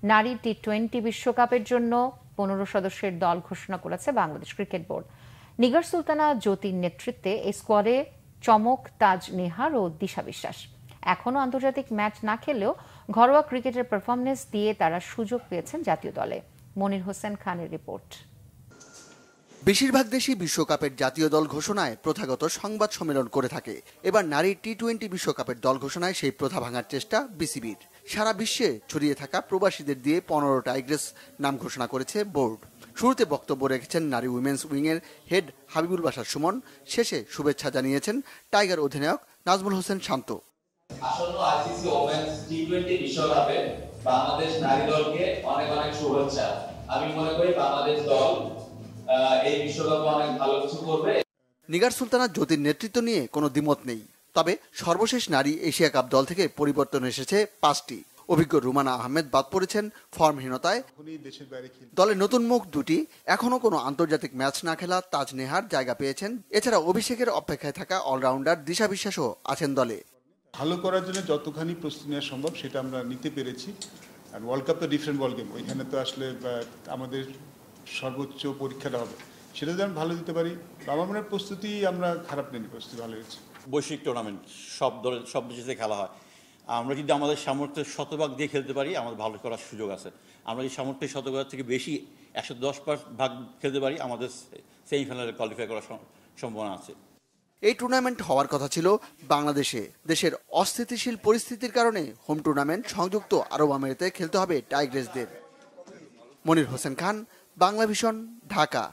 নারী টি-20 বিশ্বকাপের জন্য 15 সদস্যের দল ঘোষণা করেছে বাংলাদেশ ক্রিকেট বোর্ড। নিগার সুলতানা জ্যোতির নেতৃত্বে এই স্কোয়াডে চমক, তাজ নেহার ও দিশা বিশ্বাস। এখনও আন্তর্জাতিক ম্যাচ না খেলেও ঘরোয়া ক্রিকেটের পারফরমেন্স দিয়ে তারা সুযোগ পেয়েছেন জাতীয় দলে। মনির হোসেন খানের রিপোর্ট। বেশিরভাগ দেশই বিশ্বকাপের জাতীয় দল ঘোষণায় প্রথাগত সংবাদ সম্মেলন করে থাকে। এবার নারী টি-20 বিশ্বকাপের দল ঘোষণায় সেই প্রথা ভাঙার চেষ্টা বিসিবির। সারা বিশ্বে ছড়িয়ে থাকা প্রবাসীদের দিয়ে 15 টাইগ্রেস নাম ঘোষণা করেছে বোর্ড। শুরুতে বক্তব্য রেখেছেন নারী উইমেন্স উইংয়ের হেড হাবিবুল বাশার সুমন। শেষে শুভেচ্ছা জানিয়েছেন টাইগার অধিনায়ক নাজমুল হোসেন শান্ত। আসন্ন আইসিসি ওমেন্স টি-20 বিশ্বকাপে বাংলাদেশ নারী দলকে অনেক অনেক শুভেচ্ছা। আমি মনে করি বাংলাদেশ দল এই বিশ্বকাপে অনেক ভালো কিছু করবে। নিগার সুলতানা জ্যোতির নেতৃত্ব নিয়ে কোনো দ্বিমত নেই। তবে সর্বশেষ নারী এশিয়া কাপ দল থেকে পরিবর্তন এসেছে 5টি। অভিজ্ঞ রুমানা আহমেদ বাদ পড়েছেন ফর্মহীনতায়। দলে নতুন মুখ দুটি। এখনো কোনো আন্তর্জাতিক ম্যাচ না খেলা তাজ নেহার জায়গা পেয়েছেন। এছাড়া অভিষেকের অপেক্ষায় থাকা অলরাউন্ডার দিশা বিশ্বাসও আছেন দলে। ভালো করার জন্য যতখানি প্রস্তুতি নেওয়া সম্ভব সেটা আমরা নিতে পেরেছি। আর ওয়ার্ল্ড কাপ তো ডিফারেন্ট বল গেম, ওইখানে তো আসলে আমাদের সর্বোচ্চ পরীক্ষাটা হবে, সেটা যেন ভালো দিতে পারি। আমার মনে হয় প্রস্তুতি আমরা খারাপ নেই, প্রস্তুতি ভালো হয়েছে। বৈশ্বিক টুর্নামেন্ট সব দলের সব দেশে খেলা হয়। আমরা যদি আমাদের সামর্থ্যের শতভাগ দিয়ে খেলতে পারি আমাদের ভালো করার সুযোগ আছে। আমরা যদি সামর্থ্যের শতভাগ থেকে বেশি 110 ভাগ খেলতে পারি আমাদের সেমিফাইনালে কোয়ালিফাই করার সম্ভাবনা আছে। এই টুর্নামেন্ট হওয়ার কথা ছিল বাংলাদেশে। দেশের অস্থিতিশীল পরিস্থিতির কারণে হোম টুর্নামেন্ট সংযুক্ত আরব আমিরাতে খেলতে হবে টাইগ্রেসদের। মনির হোসেন খান, বাংলা ভিশন, ঢাকা।